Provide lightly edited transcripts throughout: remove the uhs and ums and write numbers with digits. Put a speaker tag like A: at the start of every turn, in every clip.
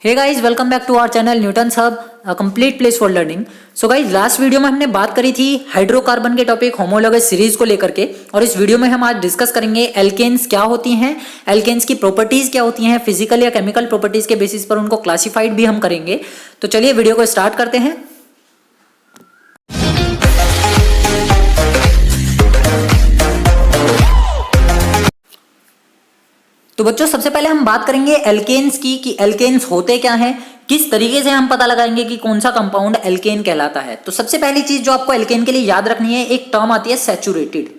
A: Hey guys, welcome back to our channel Newton's Hub, a complete place for learning. So guys, last video में हमने बात करी थी hydrocarbon के topic homologous series को लेकर के, और इस वीडियो में हम आज डिस्कस करेंगे एल्केन्स क्या होती हैं, एल्केन्स की प्रॉपर्टीज क्या होती हैं, फिजिकल या केमिकल प्रॉपर्टीज के बेसिस पर उनको क्लासिफाइड भी हम करेंगे। तो चलिए वीडियो को स्टार्ट करते हैं। तो बच्चों, सबसे पहले हम बात करेंगे एल्केन्स की कि एल्केन्स होते क्या हैं, किस तरीके से हम पता लगाएंगे कि कौन सा कंपाउंड एल्केन कहलाता है। तो सबसे पहली चीज जो आपको एल्केन के लिए याद रखनी है, एक टर्म आती है सैचुरेटेड।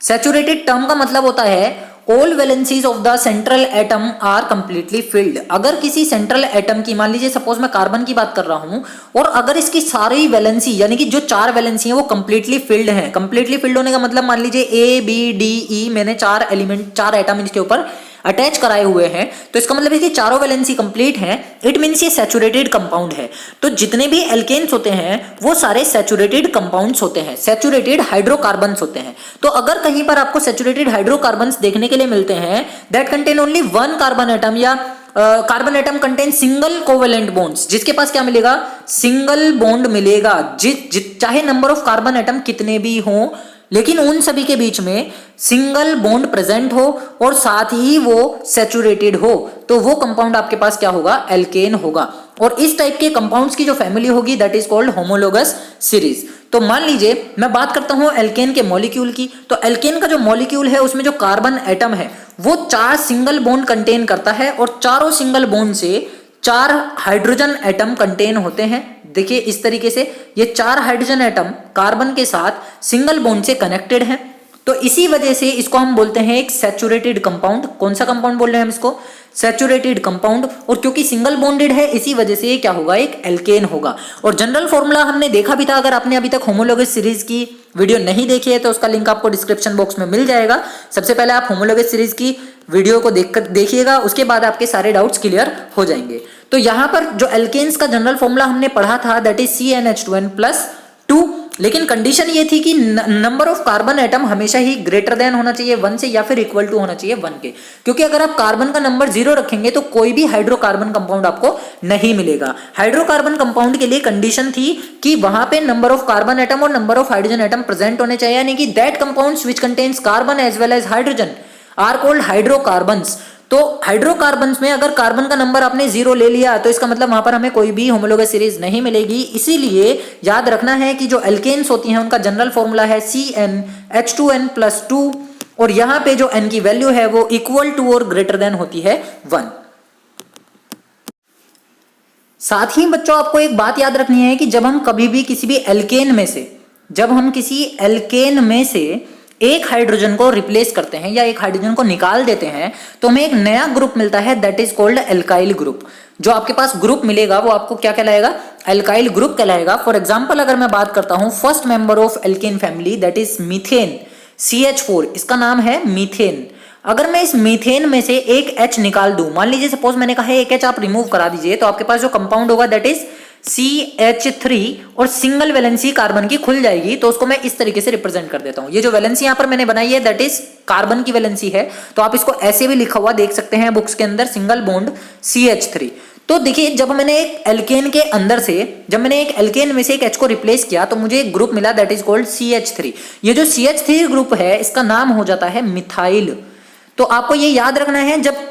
A: सैचुरेटेड टर्म का मतलब होता है all valencies of the central atom are completely filled. अगर किसी सेंट्रल एटम की, मान लीजिए सपोज मैं कार्बन की बात कर रहा हूं, और अगर इसकी सारी वैलेंसी यानी कि जो 4 वैलेंसी है वो कंप्लीटली फिल्ड है। कंप्लीटली फिल्ड होने का मतलब मान लीजिए ए बी डी ई, मैंने 4 एलिमेंट 4 एटम इसके ऊपर अटैच कराए हुए हैं, तो इसका मतलब है कि चारों वैलेंसी कंप्लीट है। इट मींस ये सैचुरेटेड कंपाउंड है। तो जितने भी एल्केन्स होते हैं वो सारे सैचुरेटेड कंपाउंड्स होते हैं, सैचुरेटेड हाइड्रोकार्बन्स होते हैं। तो अगर कहीं पर आपको सैचुरेटेड हाइड्रोकार्बन्स देखने के लिए मिलते हैं that contain only one carbon atom, या carbon atom contain single covalent bonds, जिसके पास क्या मिलेगा, सिंगल बॉन्ड मिलेगा। चाहे नंबर ऑफ कार्बन एटम कितने भी हों, लेकिन उन सभी के बीच में सिंगल बॉन्ड प्रेजेंट हो और साथ ही वो सैचुरेटेड हो, तो वो कंपाउंड आपके पास क्या होगा, एल्केन होगा। और इस टाइप के कंपाउंड्स की जो फैमिली होगी that is called homologous series. तो मान लीजिए मैं बात करता हूं एल्केन के मॉलिक्यूल की, तो एल्केन का जो मॉलिक्यूल है उसमें जो कार्बन एटम है वो 4 सिंगल बॉन्ड कंटेन करता है, और चारों सिंगल बॉन्ड से 4 हाइड्रोजन एटम कंटेन होते हैं। देखिए इस तरीके से ये 4 हाइड्रोजन एटम कार्बन के साथ सिंगल बॉन्ड से कनेक्टेड हैं। तो इसी वजह से इसको हम बोलते हैं एक सैचुरेटेड कंपाउंड। कौन सा कंपाउंड बोल रहे हैं हम इसको, सैचुरेटेड कंपाउंड। और क्योंकि सिंगल बॉन्डेड है इसी वजह से ये क्या होगा, एक एल्केन होगा। और जनरल फॉर्मूला हमने देखा भी था, अगर आपने अभी तक होमोलोगस सीरीज की वीडियो नहीं देखी है तो उसका लिंक आपको डिस्क्रिप्शन बॉक्स में मिल जाएगा। सबसे पहले आप होमोलोगस सीरीज की वीडियो को देखिएगा, उसके बाद आपके सारे डाउट्स क्लियर हो जाएंगे। तो यहां पर जो एल्केन्स का जनरल फॉर्मूला हमने पढ़ा था दैट इज CnH2n+2, लेकिन कंडीशन ये थी कि नंबर ऑफ कार्बन एटम हमेशा ही ग्रेटर देन होना चाहिए 1 से, या फिर इक्वल टू होना चाहिए 1 के। क्योंकि अगर आप कार्बन का नंबर 0 रखेंगे तो कोई भी हाइड्रोकार्बन कंपाउंड आपको नहीं मिलेगा। हाइड्रोकार्बन कंपाउंड के लिए कंडीशन थी कि वहां पे नंबर ऑफ कार्बन एटम और number of hydrogen atom present होने चाहिए, यानी कि that compounds which contains carbon as well as hydrogen are called hydrocarbons. तो हाइड्रोकार्बन्स में अगर कार्बन का नंबर आपने 0 ले लिया तो इसका मतलब वहां पर हमें कोई भी होमोलोगस सीरीज नहीं मिलेगी। इसीलिए याद रखना है कि जो एल्केन्स होती हैं उनका जनरल फॉर्मूला है CnH2n+2, और यहां पे जो n की वैल्यू है वो इक्वल टू और ग्रेटर देन होती है 1। साथ ही बच्चों आपको एक बात याद रखनी है कि जब हम कभी भी किसी भी एल्केन में से, जब हम किसी एल्केन में से एक हाइड्रोजन को रिप्लेस करते हैं या एक हाइड्रोजन को निकाल देते हैं तो हमें एक नया ग्रुप मिलता है that is called alkyl group. जो आपके पास ग्रुप मिलेगा वो आपको क्या कहलाएगा, एल्काइल ग्रुप कहलाएगा। फॉर एग्जांपल अगर मैं बात करता हूं first member of alkene family that is methane, CH4, इसका नाम है मीथेन। अगर मैं इस मीथेन में से एक H निकाल दूं, मान लीजिए सपोज मैंने कहा है एक H आप रिमूव करा दीजिए, तो आपके पास जो कंपाउंड होगा दैट इज CH3, और सिंगल वैलेंसी कार्बन की खुल जाएगी। तो उसको मैं इस तरीके से रिप्रेजेंट कर देता हूं। ये जो वैलेंसी यहां पर मैंने बनाई है दैट इज कार्बन की वैलेंसी है, तो आप इसको ऐसे भी लिखा हुआ देख सकते हैं बुक्स के अंदर, सिंगल बॉन्ड CH3। तो देखिए जब मैंने एक एल्केन के अंदर से, जब मैंने एक एल्केन में से एक H को रिप्लेस किया तो मुझे एक ग्रुप मिला दैट इज कॉल्ड CH3। ये जो CH3 ग्रुप है इसका नाम हो जाता है मिथाइल। तो आपको ये याद रखना है, जब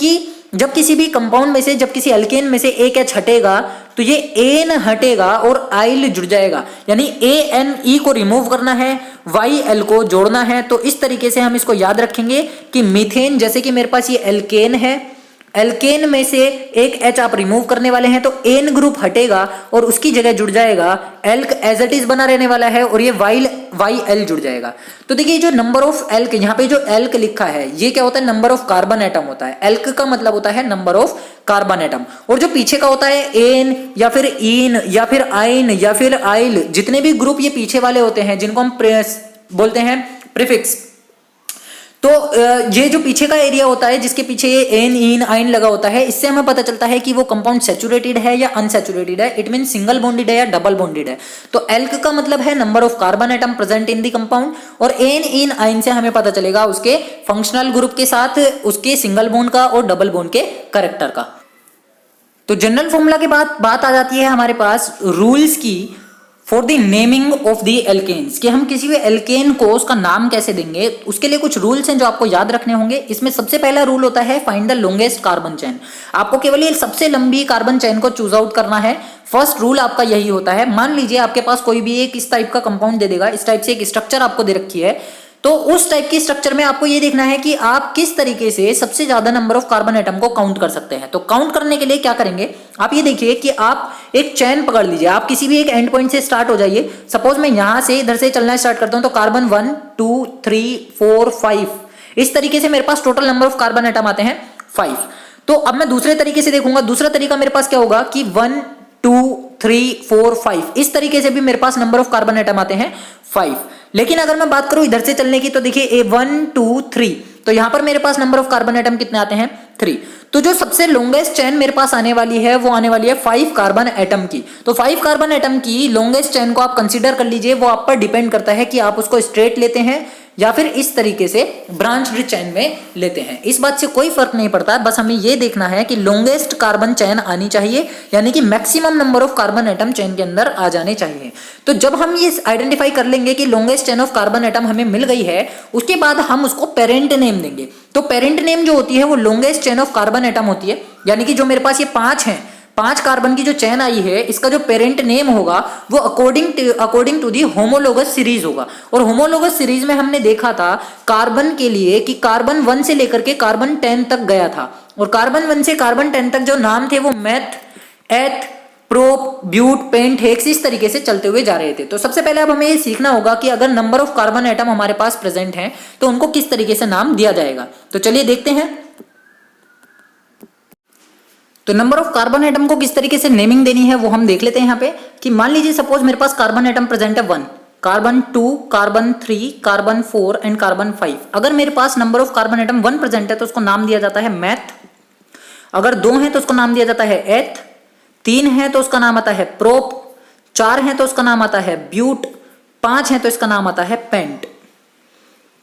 A: किसी भी कंपाउंड में से, जब किसी एल्केन में से एक H हटेगा तो ये एन हटेगा और आइल जुड़ जाएगा, यानी ANE को रिमूव करना है, YL को जोड़ना है। तो इस तरीके से हम इसको याद रखेंगे कि मीथेन, जैसे कि मेरे पास ये एल्केन है, एल्केन में से एक H आप रिमूव करने वाले हैं तो एन ग्रुप हटेगा और उसकी जगह जुड़ जाएगा एल्क, एज इट इज बना रहने वाला है, और ये YL जुड़ जाएगा। तो देखिए जो नंबर ऑफ एल्क, यहाँ पे जो एल्क लिखा है ये क्या होता है, नंबर ऑफ कार्बन एटम होता है। एल्क का मतलब होता है नंबर ऑफ कार्बन एटम, और जो पीछे का होता है एन या फिर इन या फिर आइन या फिर आइल, जितने भी ग्रुप ये पीछे वाले होते हैं जिनको हम बोलते हैं प्रीफिक्स। तो ये जो पीछे का एरिया होता है जिसके पीछे ये एन इन आइन लगा होता है, इससे हमें पता चलता है कि वो कंपाउंड सैचुरेटेड है या अनसैचुरेटेड है। इट मीन सिंगल बॉन्डेड है या डबल बॉन्डेड है। तो एल्क का मतलब है number of carbon atom present in the compound, और एन इन आइन से हमें पता चलेगा उसके फंक्शनल ग्रुप के साथ उसके सिंगल बॉन्ड का और डबल बॉन्ड के कैरेक्टर का। तो जनरल फॉर्मूला के बाद बात आ जाती है हमारे पास रूल्स की for the naming of the alkanes, कि हम किसी भी एल्केन को उसका नाम कैसे देंगे। उसके लिए कुछ रूल्स हैं जो आपको याद रखने होंगे। इसमें सबसे पहला रूल होता है find the longest carbon chain. आपको केवल ये सबसे लंबी कार्बन चेन को चूज आउट करना है। फर्स्ट रूल आपका यही होता है। मान लीजिए आपके पास कोई भी एक इस टाइप का कंपाउंड दे देगा, इस टाइप से एक स्ट्रक्चर आपको दे रखी है, तो उस टाइप की स्ट्रक्चर में आपको ये देखना है कि आप किस तरीके से सबसे ज्यादा नंबर ऑफ कार्बन एटम को काउंट कर सकते हैं। तो काउंट करने के लिए क्या करेंगे, आप ये देखिए कि आप एक चेन पकड़ लीजिए, आप किसी भी एक एंड पॉइंट से स्टार्ट हो जाइए। सपोज मैं यहां से इधर से चलना स्टार्ट करता हूं, तो कार्बन 1 2 3 4 5 इस तरीके से मेरे पास total number of carbon atom आते हैं 5। तो अब मैं दूसरे तरीके से देखूंगा, दूसरा तरीका मेरे पास क्या होगा कि 1 2 3 4 5 इस तरीके से भी मेरे पास नंबर ऑफ कार्बन एटम आते हैं 5। लेकिन अगर मैं बात करूं इधर से चलने की, तो देखिए 1 2 3, तो यहां पर मेरे पास नंबर ऑफ कार्बन एटम कितने आते हैं 3। तो जो सबसे लॉन्गेस्ट चेन मेरे पास आने वाली है वो आने वाली है 5 कार्बन एटम की। तो 5 कार्बन एटम की लॉन्गेस्ट चेन को आप कंसीडर कर लीजिए। वो आप पर डिपेंड करता है कि आप उसको स्ट्रेट लेते हैं या फिर इस तरीके से ब्रांच्ड चेन में लेते हैं। इस बात से कोई फर्क नहीं पड़ता, बस हमें ये देखना है कि लॉन्गेस्ट कार्बन चेन आनी चाहिए, यानी कि maximum number of carbon atom chain के अंदर आ जाने चाहिए। तो जब हम ये आइडेंटिफाई कर लेंगे कि longest chain of carbon atom हमें मिल गई है, उसके बाद हम उसको पेरेंट नेम देंगे। तो पेरेंट नेम जो होती है वो longest chain of carbon atom होती है, यानी कि जो मेरे पास ये 5 हैं, 5 कार्बन की जो चेन आई है, इसका जो पेरेंट नेम होगा वो according to the homologous series होगा। और होमोलोगस सीरीज में हमने देखा था कार्बन के लिए कि कार्बन 1 से लेकर के कार्बन 10 तक गया था, और कार्बन 1 से कार्बन 10 तक जो नाम थे वो मेथ, एथ, प्रोप, ब्यूट, पेंट, हेक्स इस तरीके से चलते हुए जा रहे थे। तो सबसे पहले अब हमें ये सीखना होगा कि अगर नंबर ऑफ कार्बन एटम हमारे पास प्रेजेंट हैं तो उनको किस तरीके से नाम दिया जाएगा। तो चलिए देखते हैं। तो नंबर ऑफ कार्बन एटम को किस तरीके से नेमिंग देनी है वो हम देख लेते हैं यहाँ पे। कि मान लीजिए सपोज मेरे पास कार्बन एटम प्रेजेंट है 1, carbon 2, carbon 3, carbon 4 and carbon 5। अगर मेरे पास number of carbon atom 1 present है तो उसको नाम दिया जाता है मैथ। अगर 2 है तो उसको नाम दिया जाता है एथ, 3 है तो उसका नाम आता है प्रोप, 4 है तो उसका नाम आता है ब्यूट, 5 है तो इसका नाम आता है पेंट।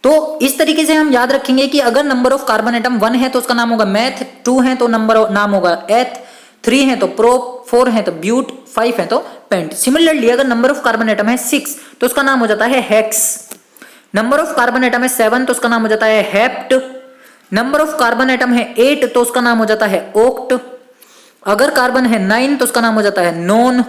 A: तो इस तरीके से हम याद रखेंगे कि अगर नंबर ऑफ कार्बन एटम 1 है तो उसका नाम होगा मैथ, 2 है तो नाम होगा एथ, 3 है तो प्रोप, 4 है तो ब्यूट, 5 है तो पेंट। सिमिलरली अगर नंबर ऑफ कार्बन एटम है 6 तो उसका नाम हो जाता है hex. Number of carbon atom है 7 तो उसका नाम हो जाता है hept. Number of carbon atom है 8 तो उसका नाम हो जाता है ओक्ट। अगर कार्बन है 9 तो उसका नाम हो जाता है नोन,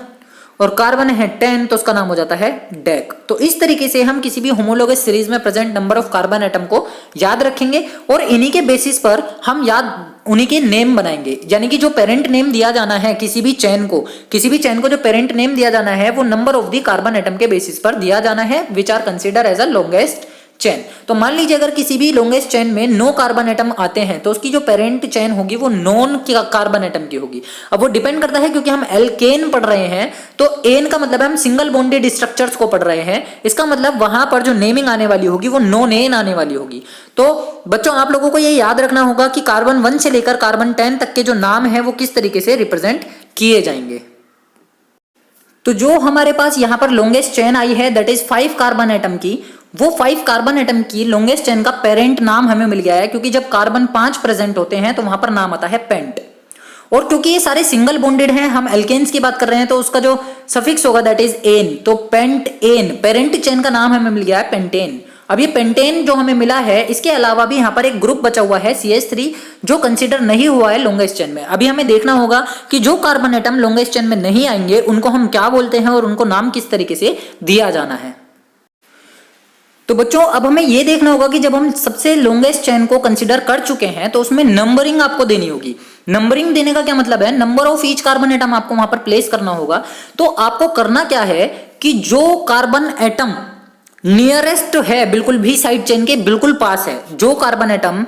A: और कार्बन है 10 तो उसका नाम हो जाता है डेक। तो इस तरीके से हम किसी भी होमोलोगस सीरीज में present number of carbon atom को याद रखेंगे और इन्हीं के बेसिस पर हम उन्हीं के नेम बनाएंगे। यानी कि जो पेरेंट नेम दिया जाना है किसी भी चेन को जो पेरेंट नेम दिया जाना है वो number of the carbon atom के बेसिस पर दिया जाना है, which are consider as a longest chain. तो मान लीजिए अगर किसी भी लॉन्गेस्ट चेन में 9 कार्बन एटम आते हैं तो उसकी जो पेरेंट चेन होगी वो नॉन कार्बन एटम की होगी। अब वो डिपेंड करता है, क्योंकि हम एल्केन पढ़ रहे हैं तो एन का मतलब है हम सिंगल बॉन्डेड स्ट्रक्चर्स को पढ़ रहे हैं। इसका मतलब वहां पर जो नेमिंग आने वाली होगी वो नॉन एन आने वाली होगी। तो बच्चों आप लोगों को ये याद रखना होगा कि कार्बन 1 से लेकर कार्बन 10 तक के जो नाम है वो किस तरीके से रिप्रेजेंट किए जाएंगे। तो जो हमारे पास यहाँ पर लॉन्गेस्ट चेन आई है दैट इज 5 कार्बन एटम की, वो 5 कार्बन एटम की लॉन्गेस्ट चेन का पेरेंट नाम हमें मिल गया है, क्योंकि जब कार्बन 5 प्रेजेंट होते हैं तो वहां पर नाम आता है पेंट। और क्योंकि ये सारे सिंगल बॉन्डेड हैं, हम एल्केन्स की बात कर रहे हैं, तो उसका जो सफिक्स होगा दैट इज एन। तो पेंट एन, पेरेंट चेन का नाम हमें मिल गया है पेंटेन। अब ये पेंटेन जो हमें मिला है, इसके अलावा भी यहाँ पर एक ग्रुप बचा हुआ है CH3 जो कंसीडर नहीं हुआ है लॉन्गेस्ट चेन में। अभी हमें देखना होगा कि जो कार्बन एटम लॉन्गेस्ट चेन में नहीं आएंगे उनको हम क्या बोलते हैं और उनको नाम किस तरीके से दिया जाना है। तो बच्चों अब हमें यह देखना होगा कि जब हम सबसे लॉन्गेस्ट चेन को कंसीडर कर चुके हैं तो उसमें नंबरिंग आपको देनी होगी। नंबरिंग देने का क्या मतलब है, number of each carbon atom आपको वहां पर प्लेस करना होगा। तो आपको करना क्या है कि जो कार्बन एटम नियरेस्ट है, बिल्कुल भी साइड चेन के बिल्कुल पास है, जो कार्बन एटम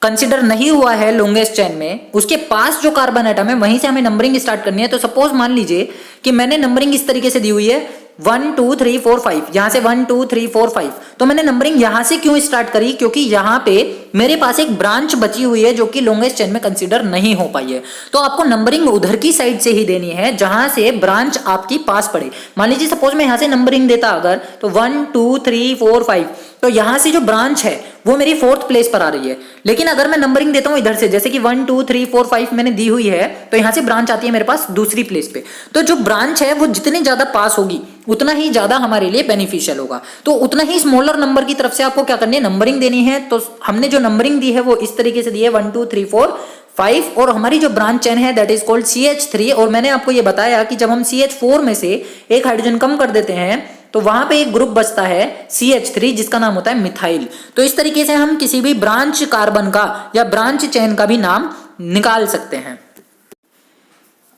A: कंसिडर नहीं हुआ है लॉन्गेस्ट चेन में, उसके पास जो कार्बन एटम है वहीं से हमें नंबरिंग स्टार्ट करनी है। तो सपोज मान लीजिए कि मैंने नंबरिंग इस तरीके से दी हुई है 1 2 3 4 5, यहाँ से 1 2 3 4 5। तो मैंने नंबरिंग यहाँ से क्यों स्टार्ट करी, क्योंकि यहाँ पे मेरे पास एक ब्रांच बची हुई है जो कि लॉन्गेस्ट चेन में कंसीडर नहीं हो पाई है। तो आपको नंबरिंग उधर की साइड से ही देनी है जहां से ब्रांच आपकी पास पड़े। मान लीजिए सपोज मैं यहाँ से नंबरिंग देता अगर, तो 1 2 3 4 5, तो यहां से जो ब्रांच है वो मेरी 4th प्लेस पर आ रही है। लेकिन अगर मैं नंबरिंग देता हूं इधर से, जैसे कि 1 2 3 4 5 मैंने दी हुई है, तो यहां से ब्रांच आती है मेरे पास दूसरी प्लेस पे। तो जो ब्रांच है वो जितनी ज्यादा पास होगी उतना ही ज्यादा हमारे लिए बेनिफिशियल होगा। तो उतना ही स्मॉलर नंबर की तरफ से आपको क्या करनी है, नंबरिंग देनी है। तो हमने जो नंबरिंग दी है वो इस तरीके से दी है 1 2 3 4 5, और हमारी जो ब्रांच चेन है दैट इज कॉल्ड CH3। और मैंने आपको ये बताया कि जब हम CH4 में से एक हाइड्रोजन कम कर देते हैं तो वहां पे एक ग्रुप बचता है CH3 जिसका नाम होता है मिथाइल। तो इस तरीके से हम किसी भी ब्रांच कार्बन का या ब्रांच चेन का भी नाम निकाल सकते हैं।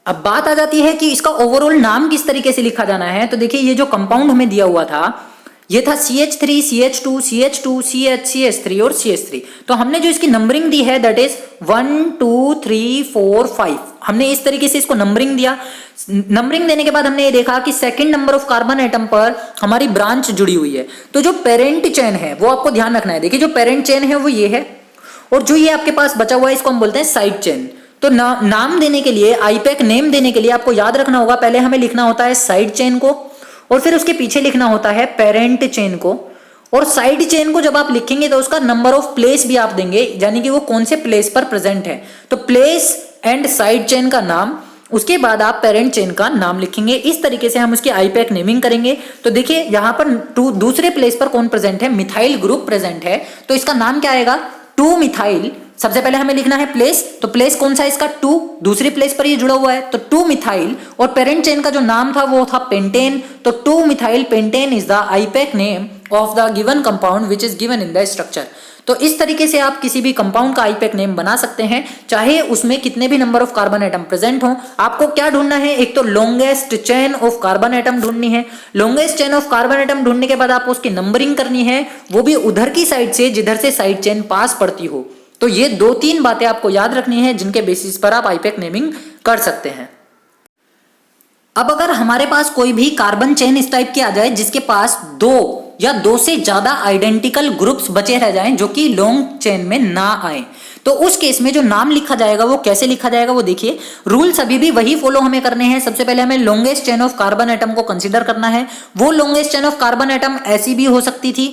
A: अब बात आ जाती है कि इसका ओवरऑल नाम किस तरीके से लिखा जाना है। तो देखिए ये जो कंपाउंड हमें दिया हुआ था ये था CH3 CH2 CH2 CH CH3 और CH3। तो हमने जो इसकी नंबरिंग दी है दैट इज 1 2 3 4 5, हमने इस तरीके से इसको नंबरिंग दिया। नंबरिंग देने के बाद हमने ये देखा कि second number of carbon atom पर हमारी ब्रांच जुड़ी हुई है। तो जो पेरेंट चेन है वो आपको ध्यान रखना है। देखिए जो पेरेंट चेन है वो ये है, और जो ये आपके पास बचा हुआ है इसको हम बोलते हैं साइड चेन। तो नाम देने के लिए, आईपैक नेम देने के लिए आपको याद रखना होगा, पहले हमें लिखना होता है साइड चेन को और फिर उसके पीछे लिखना होता है पेरेंट चेन को। और साइड चेन को जब आप लिखेंगे तो उसका नंबर ऑफ प्लेस भी आप देंगे, यानी कि वो कौन से प्लेस पर प्रेजेंट है। तो प्लेस एंड साइड चेन का नाम, उसके बाद आप पेरेंट चेन का नाम लिखेंगे। इस तरीके से हम उसकी आईपैक नेमिंग करेंगे। तो देखिए यहाँ पर दूसरे प्लेस पर कौन प्रेजेंट है, मिथाइल ग्रुप प्रेजेंट है। तो इसका नाम क्या आएगा, 2 मिथाइल। सबसे पहले हमें लिखना है प्लेस, तो प्लेस कौन सा है इसका, 2, दूसरी प्लेस पर ये जुड़ा हुआ है तो 2 मिथाइल। और पेरेंट चेन का जो नाम था वो था पेंटेन, तो 2 methyl pentane is the IUPAC name of the given compound which is given in the structure. तो इस तरीके से आप किसी भी कंपाउंड का आईपैक नेम बना सकते हैं, चाहे उसमें कितने भी number of carbon atom present हो। आपको क्या ढूंढना है, एक तो longest chain of carbon atom ढूंढनी है। Longest chain of carbon atom ढूंढने के बाद आपको उसकी नंबरिंग करनी है, वो भी उधर की साइड से जिधर से साइड चेन पास पड़ती हो। तो ये 2-3 बातें आपको याद रखनी है जिनके बेसिस पर आप आईपैक नेमिंग कर सकते हैं। अब अगर हमारे पास कोई भी कार्बन चेन इस टाइप की आ जाए जिसके पास 2 या 2 से ज्यादा आइडेंटिकल ग्रुप्स बचे रह जाएं जो कि लॉन्ग चेन में ना आए, तो उस केस में जो नाम लिखा जाएगा वो कैसे लिखा जाएगा वो देखिए। रूल्स अभी भी वही फॉलो हमें करने हैं। सबसे पहले हमें longest chain of carbon atom को कंसीडर करना है। वो longest chain of carbon atom ऐसी भी हो सकती थी,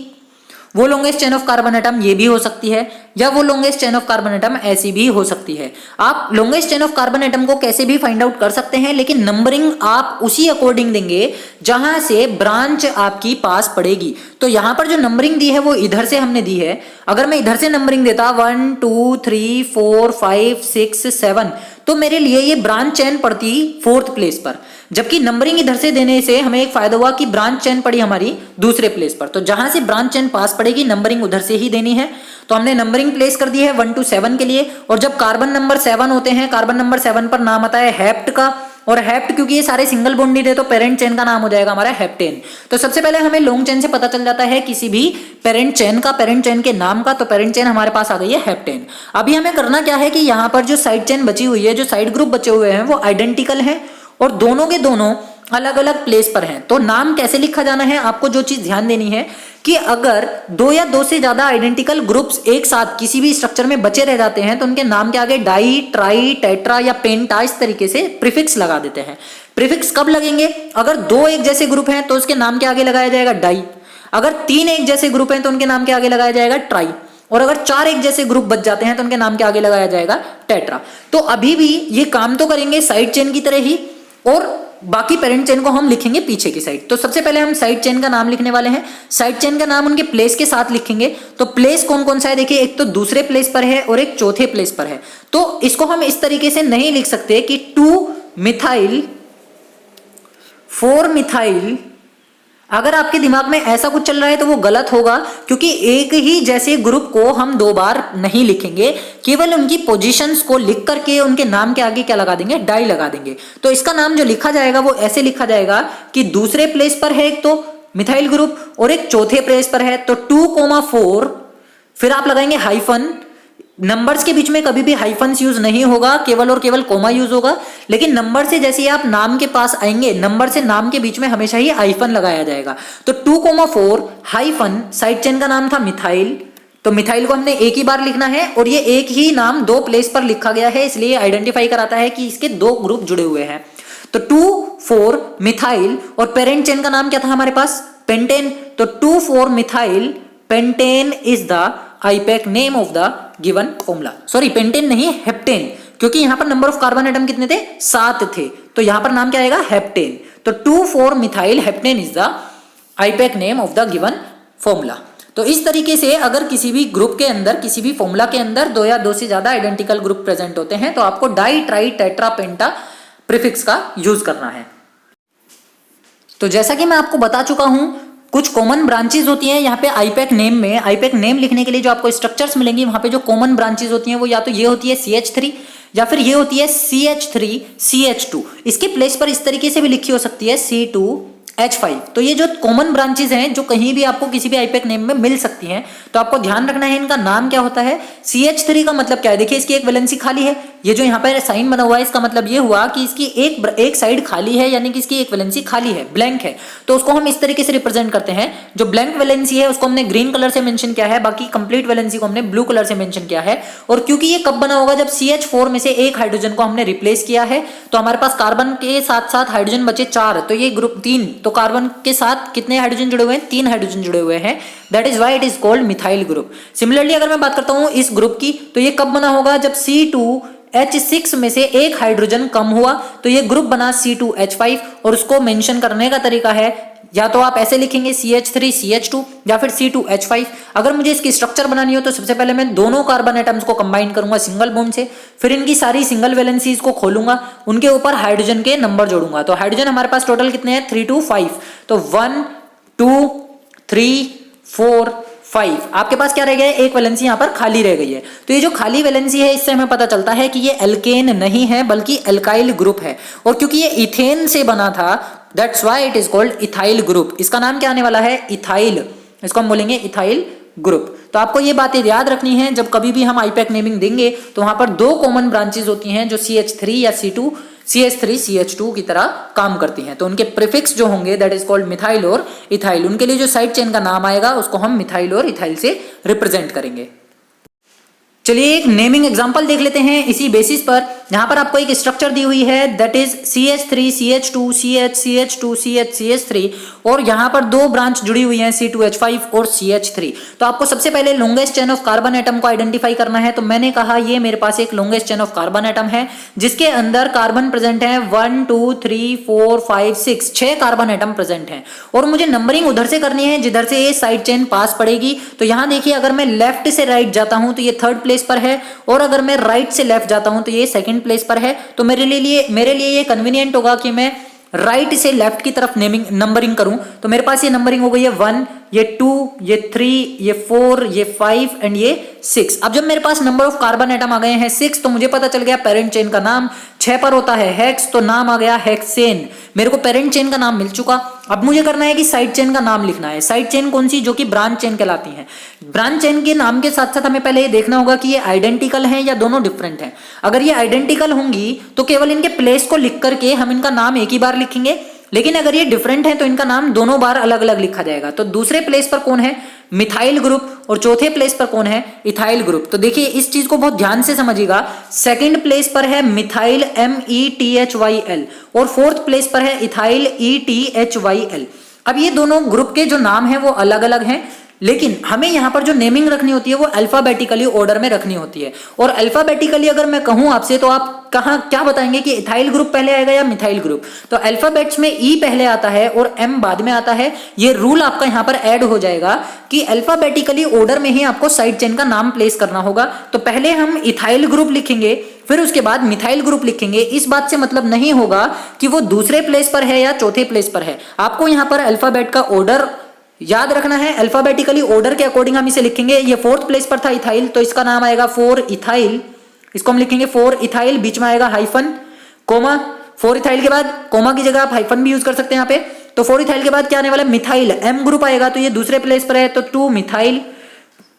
A: वो longest chain of carbon atom ये भी हो सकती है, या वो longest chain of carbon atom ऐसी भी हो सकती है। आप longest chain of carbon atom को कैसे भी फाइंड आउट कर सकते हैं, लेकिन नंबरिंग आप उसी अकॉर्डिंग देंगे जहां से ब्रांच आपकी पास पड़ेगी। तो यहां पर जो नंबरिंग दी है वो इधर से हमने दी है। अगर मैं इधर से नंबरिंग देता 1 2 3 4 5 6 7, तो मेरे लिए ये ब्रांच चेन पड़ती 4th प्लेस पर। जबकि नंबरिंग इधर से देने से हमें एक फायदा हुआ कि ब्रांच चेन पड़ी हमारी दूसरे प्लेस पर। तो जहां से ब्रांच चेन पास पड़ेगी नंबरिंग उधर से ही देनी है। तो हमने नंबरिंग प्लेस कर दी है 1 to 7 के लिए। और जब कार्बन नंबर 7 होते हैं, कार्बन नंबर 7 पर नाम आता है हेप्ट का, और हेप्ट क्योंकि ये सारे सिंगल बॉन्डेड है तो पेरेंट चेन का नाम हो जाएगा हमारा हेप्टेन। तो सबसे पहले हमें लॉन्ग चेन से पता चल जाता है किसी भी पेरेंट चेन का, पेरेंट चेन के नाम का। तो पेरेंट चेन हमारे पास आ गई है हेप्टेन। अभी हमें करना क्या है कि यहाँ पर जो साइड चेन बची हुई है, जो साइड ग्रुप बचे हुए हैं वो आइडेंटिकल है और दोनों के दोनों अलग अलग प्लेस पर हैं। तो नाम कैसे लिखा जाना है, आपको जो चीज ध्यान देनी है कि अगर 2 या 2 से ज्यादा आइडेंटिकल ग्रुप्स एक साथ किसी भी स्ट्रक्चर में बचे रह जाते हैं तो उनके नाम के आगे डाई, ट्राई, टेट्रा या पेंटा इस तरीके से प्रीफिक्स लगा देते हैं। प्रीफिक्स कब लगेंगे, अगर 2 एक जैसे ग्रुप हैं तो उसके नाम के आगे लगाया जाएगा डाई, अगर 3 एक जैसे ग्रुप हैं तो उनके नाम के आगे लगाया जाएगा ट्राई, और अगर 4 एक जैसे ग्रुप बच जाते हैं तो उनके नाम के आगे लगाया जाएगा टेट्रा। तो अभी भी ये काम तो करेंगे साइड चेन की तरह ही, और बाकी पेरेंट चेन को हम लिखेंगे पीछे की साइड। तो सबसे पहले हम साइड चेन का नाम लिखने वाले हैं। साइड चेन का नाम उनके प्लेस के साथ लिखेंगे। तो प्लेस कौन कौन सा है, देखिए एक तो दूसरे प्लेस पर है और एक चौथे प्लेस पर है। तो इसको हम इस तरीके से नहीं लिख सकते कि 2 मिथाइल 4 मिथाइल। अगर आपके दिमाग में ऐसा कुछ चल रहा है तो वो गलत होगा, क्योंकि एक ही जैसे ग्रुप को हम 2 बार नहीं लिखेंगे, केवल उनकी पोजीशंस को लिख करके उनके नाम के आगे क्या लगा देंगे, डाई लगा देंगे। तो इसका नाम जो लिखा जाएगा वो ऐसे लिखा जाएगा कि दूसरे प्लेस पर है एक तो मिथाइल ग्रुप और एक चौथे प्लेस पर है, तो 2, 4, फिर आप लगाएंगे हाइफन, नंबर्स के बीच में कभी भी हाइफन्स यूज नहीं होगा, केवल और केवल कोमा यूज होगा। लेकिन नंबर से जैसे ही आप नाम के पास आएंगे, नंबर से नाम के बीच में हमेशा ही हाइफन लगाया जाएगा। तो 2,4 हाइफन, साइड चेन का नाम था मिथाइल, तो मिथाइल को हमने एक ही बार लिखना है और ये एक ही नाम दो प्लेस पर लिखा गया है, इसलिए आइडेंटिफाई कराता है कि इसके दो ग्रुप जुड़े हुए हैं। तो 2,4 मिथाइल, और पेरेंट चेन का नाम क्या था हमारे पास, पेंटेन। तो 2,4 methyl pentane is the IUPAC name of the given formula. Sorry, pentane नहीं, हेप्टेन, क्योंकि यहां पर नंबर ऑफ कार्बन एटम कितने थे, 7 थे, तो यहां पर नाम क्या आएगा, हेप्टेन। तो 2,4 methyl heptane is the IUPAC name of the given formula. तो इस तरीके से अगर किसी भी ग्रुप के अंदर, किसी भी फॉर्मूला के अंदर दो या दो से ज्यादा आइडेंटिकल ग्रुप प्रेजेंट होते हैं तो आपको डाई, ट्राई, टेट्रा, पेंटा प्रीफिक्स का यूज करना है। तो जैसा कि मैं आपको बता चुका हूं, कुछ कॉमन ब्रांचेस होती हैं यहाँ पे आईपैक नेम में। आईपैक नेम लिखने के लिए जो आपको स्ट्रक्चर्स मिलेंगी, वहां पे जो कॉमन ब्रांचेस होती हैं वो या तो ये होती है CH3 या फिर ये होती है CH3 CH2। इसके प्लेस पर इस तरीके से भी लिखी हो सकती है C2H5। तो ये जो कॉमन ब्रांचेस हैं जो कहीं भी आपको किसी भी आईपैक नेम में मिल सकती हैं, तो आपको ध्यान रखना है इनका नाम क्या होता है। CH3 का मतलब क्या है, देखिए इसकी एक वैलेंसी खाली है, ये जो यहाँ पर साइन बना हुआ है इसका मतलब ये हुआ कि इसकी एक साइड खाली है, यानी कि इसकी एक वैलेंसी खाली है, ब्लैंक है। तो उसको हम इस तरीके से रिप्रेजेंट करते हैं, जो ब्लैंक वैलेंसी है उसको हमने ग्रीन कलर से मेंशन किया है, बाकी कंप्लीट वैलेंसी को हमने ब्लू कलर से मेंशन किया है। और क्योंकि ये कब बना होगा, जब CH4 में से एक हाइड्रोजन को हमने रिप्लेस किया है, तो हमारे पास कार्बन के साथ साथ हाइड्रोजन बचे 4, तो ये ग्रुप 3, तो कार्बन के साथ कितने हाइड्रोजन जुड़े हुए हैं, 3 हाइड्रोजन जुड़े हुए हैं। That is why it is called methyl group. Similarly अगर मैं बात करता हूं इस ग्रुप की, तो ये कब बना होगा, जब C2H6 में से एक हाइड्रोजन कम हुआ, तो ये ग्रुप बना C2H5। और उसको मेंशन करने का तरीका है, या तो आप ऐसे लिखेंगे CH3 CH2 या फिर C2H5। अगर मुझे इसकी स्ट्रक्चर बनानी हो तो सबसे पहले मैं दोनों कार्बन एटम्स को कंबाइन करूंगा सिंगल बॉन्ड से, फिर इनकी सारी सिंगल वैलेंसीज को खोलूंगा, उनके ऊपर हाइड्रोजन के नंबर जोड़ूंगा। तो हाइड्रोजन हमारे पास टोटल कितने हैं, 3 to 5। तो 1 2 3 4 5, आपके पास क्या रह गया है, एक वैलेंसी यहाँ पर खाली रह गई है। तो ये जो खाली वैलेंसी है, इससे हमें पता चलता है कि ये एल्केन नहीं है बल्कि एल्काइल ग्रुप है। और क्योंकि ये इथेन से बना था, that's why it is called ethyl group. इसका नाम क्या आने वाला है, इथाइल, इसको हम बोलेंगे इथाइल ग्रुप। तो आपको ये बातें याद रखनी है, जब कभी भी हम आईपैक नेमिंग देंगे तो वहां पर दो कॉमन ब्रांचेस होती हैं जो CH3 या CH3 CH2 की तरह काम करती हैं। तो उनके प्रीफिक्स जो होंगे दैट इज कॉल्ड मिथाइल और इथाइल, उनके लिए जो साइड चेन का नाम आएगा उसको हम मिथाइल और इथाइल से रिप्रेजेंट करेंगे। चलिए एक नेमिंग एग्जांपल देख लेते हैं इसी बेसिस पर। यहां पर आपको एक स्ट्रक्चर दी हुई है that is CH3 CH2 CH CH2 CH CH3, और यहां पर दो ब्रांच जुड़ी हुई हैं C2H5 और CH3। तो आपको सबसे पहले longest chain of carbon atom को आइडेंटिफाई करना है। तो मैंने कहा ये मेरे पास एक longest chain of carbon atom है जिसके अंदर कार्बन प्रेजेंट है 1 2 3 4 5 6, 6 कार्बन एटम प्रेजेंट हैं। और मुझे नंबरिंग उधर से करनी है जिधर से ये साइड चेन पास पड़ेगी। तो यहां देखिए, अगर मैं लेफ्ट से राइट जाता हूं तो ये थर्ड प्लेस पर है, और अगर मैं राइट से लेफ्ट जाता हूं तो ये सेकंड प्लेस पर है। तो मेरे लिए ये कन्वीनियंट होगा कि मैं राइट से लेफ्ट की तरफ नंबरिंग करूं। तो मेरे पास ये नंबरिंग हो गई है 1, ये 2, ये 3, ये 4, ये 5 एंड ये 6। अब जब मेरे पास नंबर ऑफ कार्बन एटम आ गए हैं 6, तो मुझे पता चल गया पेरेंट चेन का नाम 6 पर होता है हेक्स, तो नाम आ गया हेक्सेन। मेरे को पेरेंट चेन का नाम मिल चुका। अब मुझे करना है कि साइड चेन का नाम लिखना है। साइड चेन कौन सी, जो कि ब्रांच चेन कहलाती है। ब्रांच चेन के नाम के साथ साथ हमें पहले ये देखना होगा कि ये आइडेंटिकल हैं या दोनों डिफरेंट हैं। अगर ये आइडेंटिकल होंगी तो केवल इनके प्लेस को लिख करके हम इनका नाम एक ही बार लिखेंगे, लेकिन अगर ये डिफरेंट है तो इनका नाम दोनों बार अलग अलग लिखा जाएगा। तो दूसरे प्लेस पर कौन है, मिथाइल ग्रुप, और चौथे प्लेस पर कौन है, इथाइल ग्रुप। तो देखिए इस चीज को बहुत ध्यान से समझिएगा। सेकंड प्लेस पर है मिथाइल METHYL, और फोर्थ प्लेस पर है इथाइल ETHYL। अब ये दोनों ग्रुप के जो नाम है वो अलग अलग हैं, लेकिन हमें यहां पर जो नेमिंग रखनी होती है वो अल्फाबेटिकली ऑर्डर में रखनी होती है। और अल्फाबेटिकली अगर मैं कहूं आपसे, तो आप क्या बताएंगे कि इथाइल ग्रुप पहले आएगा या मिथाइल ग्रुप। तो अल्फाबेट्स में E पहले आता है और M बाद में आता है। ये रूल आपका यहां पर ऐड हो जाएगा कि अल्फाबेटिकली ऑर्डर में ही आपको साइड चेन का नाम प्लेस करना होगा। तो पहले हम इथाइल ग्रुप लिखेंगे, फिर उसके बाद मिथाइल ग्रुप लिखेंगे। इस बात से मतलब नहीं होगा कि वो दूसरे प्लेस पर है या चौथे प्लेस पर है। आपको यहां पर अल्फाबेट का ऑर्डर याद रखना है। अल्फाबेटिकली ऑर्डर के अकॉर्डिंग हम इसे लिखेंगे। ये फोर्थ प्लेस पर था इथाइल, तो इसका नाम आएगा 4 इथाइल। इसको हम लिखेंगे 4 इथाइल, बीच में आएगा हाइफन कोमा। 4 इथाइल के बाद कोमा की जगह आप हाइफन भी यूज कर सकते हैं यहाँ पे। तो 4 इथाइल के बाद क्या आने वाला है, मिथाइल, M ग्रुप आएगा, तो ये दूसरे प्लेस पर है, तो 2 मिथाइल।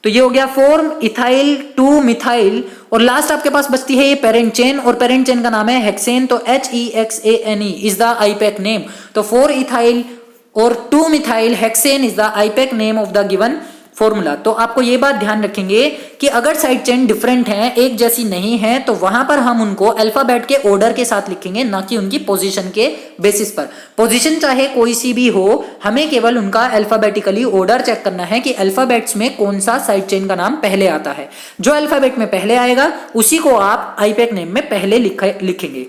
A: तो ये हो गया 4 इथाइल 2 मिथाइल, और लास्ट आपके पास बचती है ये पेरेंट चेन, और पेरेंट चेन का नाम है हेक्सेन। तो HEXANE is the IUPAC name. तो 4 इथाइल और 2 methyl hexane is the IUPAC name of the given formula. तो आपको ये बात ध्यान रखेंगे कि अगर साइड चेन डिफरेंट है, एक जैसी नहीं है, तो वहां पर हम उनको अल्फाबेट के ऑर्डर के साथ लिखेंगे, ना कि उनकी पोजीशन के बेसिस पर। पोजीशन चाहे कोई सी भी हो, हमें केवल उनका अल्फाबेटिकली ऑर्डर चेक करना है कि अल्फाबेट्स में कौन सा साइड चेन का नाम पहले आता है। जो अल्फाबेट में पहले आएगा उसी को आप आईपैक नेम में पहले लिखेंगे।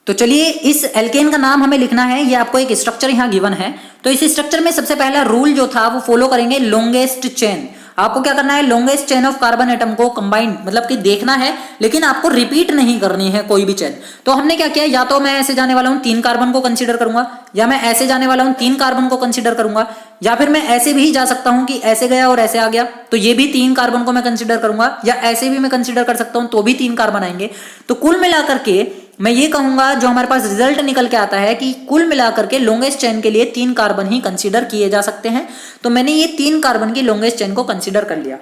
A: तो चलिए, इस एल्केन का नाम हमें लिखना है, ये आपको एक स्ट्रक्चर यहाँ गिवन है। तो इस स्ट्रक्चर में सबसे पहला रूल जो था वो फॉलो करेंगे, लॉन्गेस्ट चेन। आपको क्या करना है, longest chain of carbon atom को कंबाइंड मतलब कि देखना है, लेकिन आपको रिपीट नहीं करनी है कोई भी चेन। तो हमने क्या किया, या तो मैं ऐसे जाने वाला हूं 3 कार्बन को कंसीडर करूंगा, या मैं ऐसे जाने वाला हूं 3 कार्बन को कंसीडर करूंगा, या फिर मैं ऐसे भी जा सकता हूं कि ऐसे गया और ऐसे आ गया, तो ये भी 3 कार्बन को मैं कंसीडर करूंगा, या ऐसे भी मैं कंसीडर कर सकता हूं तो भी 3 कार्बन आएंगे। तो कुल मिलाकर के मैं ये कहूंगा, जो हमारे पास रिजल्ट निकल के आता है कि कुल मिलाकर के लॉन्गेस्ट चेन के लिए 3 कार्बन ही कंसीडर किए जा सकते हैं। तो मैंने ये 3 कार्बन की लॉन्गेस्ट चेन को कंसीडर कर लिया।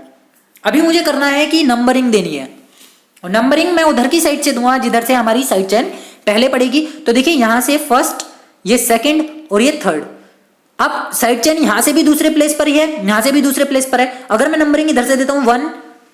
A: अभी मुझे करना है कि नंबरिंग देनी है, और नंबरिंग मैं उधर की साइड से दूंगा जिधर से हमारी साइड चेन पहले पड़ेगी। तो देखिए, यहां से फर्स्ट, ये सेकंड और ये थर्ड। अब साइड चेन यहां से भी दूसरे प्लेस पर ही है, यहां से भी दूसरे प्लेस पर है। अगर मैं नंबरिंग इधर से देता हूं 1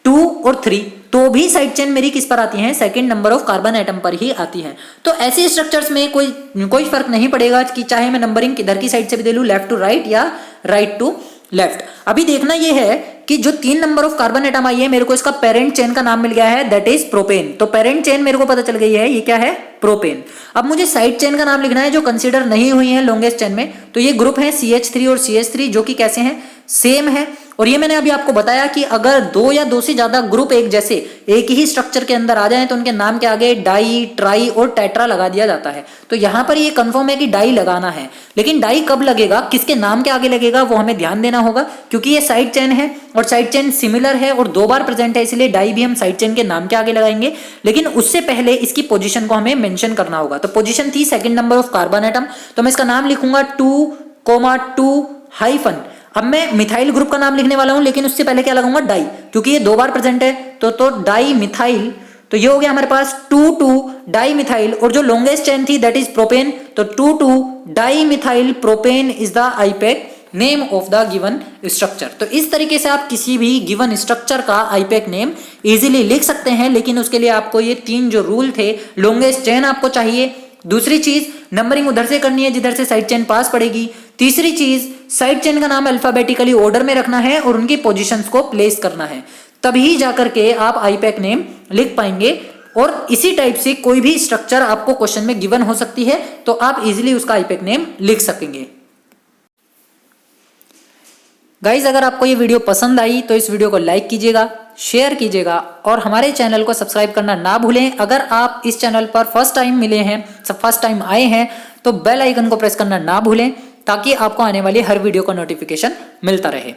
A: 2 और 3, तो भी साइड चेन मेरी किस पर आती है, second number of carbon atom पर ही आती है। तो ऐसे स्ट्रक्चर्स में कोई फर्क नहीं पड़ेगा कि चाहे मैं नंबरिंग किधर की साइड से भी दे लूं, लेफ्ट टू राइट या राइट टू लेफ्ट। अभी देखना यह है कि जो 3 number of carbon atom I है, मेरे को इसका पेरेंट चेन का नाम मिल गया है, दैट इज प्रोपेन। तो पेरेंट चेन मेरे को पता चल गई है, ये क्या है, प्रोपेन। अब मुझे साइड चेन का नाम लिखना है जो कंसीडर नहीं हुई है लॉन्गेस्ट चेन में। तो ये ग्रुप है CH3 और CH3, जो कि कैसे हैं, सेम है। और ये मैंने अभी आपको बताया कि अगर 2 या 2 से ज्यादा ग्रुप एक जैसे एक ही स्ट्रक्चर के अंदर आ जाएं तो उनके नाम के आगे डाई, ट्राई और टेट्रा लगा दिया जाता है। तो यहां पर ये कंफर्म है कि डाई लगाना है, लेकिन डाई कब लगेगा, किसके नाम के आगे लगेगा, वो हमें ध्यान देना होगा, क्योंकि ये साइड चेन है और साइड चेन सिमिलर है और 2 बार प्रेजेंट है, इसलिए डाई भी हम साइड चेन के नाम के आगे लगाएंगे। लेकिन उससे पहले इसकी पोजीशन को हमें मेंशन करना होगा। तो पोजीशन थी second number of carbon atom, तो मैं इसका नाम लिखूंगा 2,2 अब मैं मिथाइल ग्रुप का नाम लिखने वाला हूं, लेकिन उससे पहले क्या लगाऊंगा, डाई, क्योंकि ये 2 बार प्रेजेंट है। तो डाई मिथाइल, तो ये हो गया हमारे पास 2,2 डाई मिथाइल। और जो लॉन्गेस्ट चेन थी दैट इज प्रोपेन, तो 2,2 di methyl propane is the IUPAC name of the given structure. तो इस तरीके से आप किसी भी गिवन स्ट्रक्चर का आईपैक नेम इजीली लिख सकते हैं, लेकिन उसके लिए आपको ये 3 जो रूल थे, लॉन्गेस्ट चेन आपको चाहिए, दूसरी चीज नंबरिंग उधर से करनी है जिधर से साइड चेन पास पड़ेगी, तीसरी चीज साइड चेन का नाम अल्फाबेटिकली ऑर्डर में रखना है और उनकी पोजीशंस को प्लेस करना है, तभी जाकर के आप आईपैक नेम लिख पाएंगे। और इसी टाइप से कोई भी स्ट्रक्चर आपको क्वेश्चन में गिवन हो सकती है, तो आप इजीली उसका आईपैक नेम लिख सकेंगे। गाइज, अगर आपको ये वीडियो पसंद आई तो इस वीडियो को लाइक कीजिएगा, शेयर कीजिएगा और हमारे चैनल को सब्सक्राइब करना ना भूलें। अगर आप इस चैनल पर फर्स्ट टाइम आए हैं तो बेल आइकन को प्रेस करना ना भूलें, ताकि आपको आने वाली हर वीडियो का नोटिफिकेशन मिलता रहे।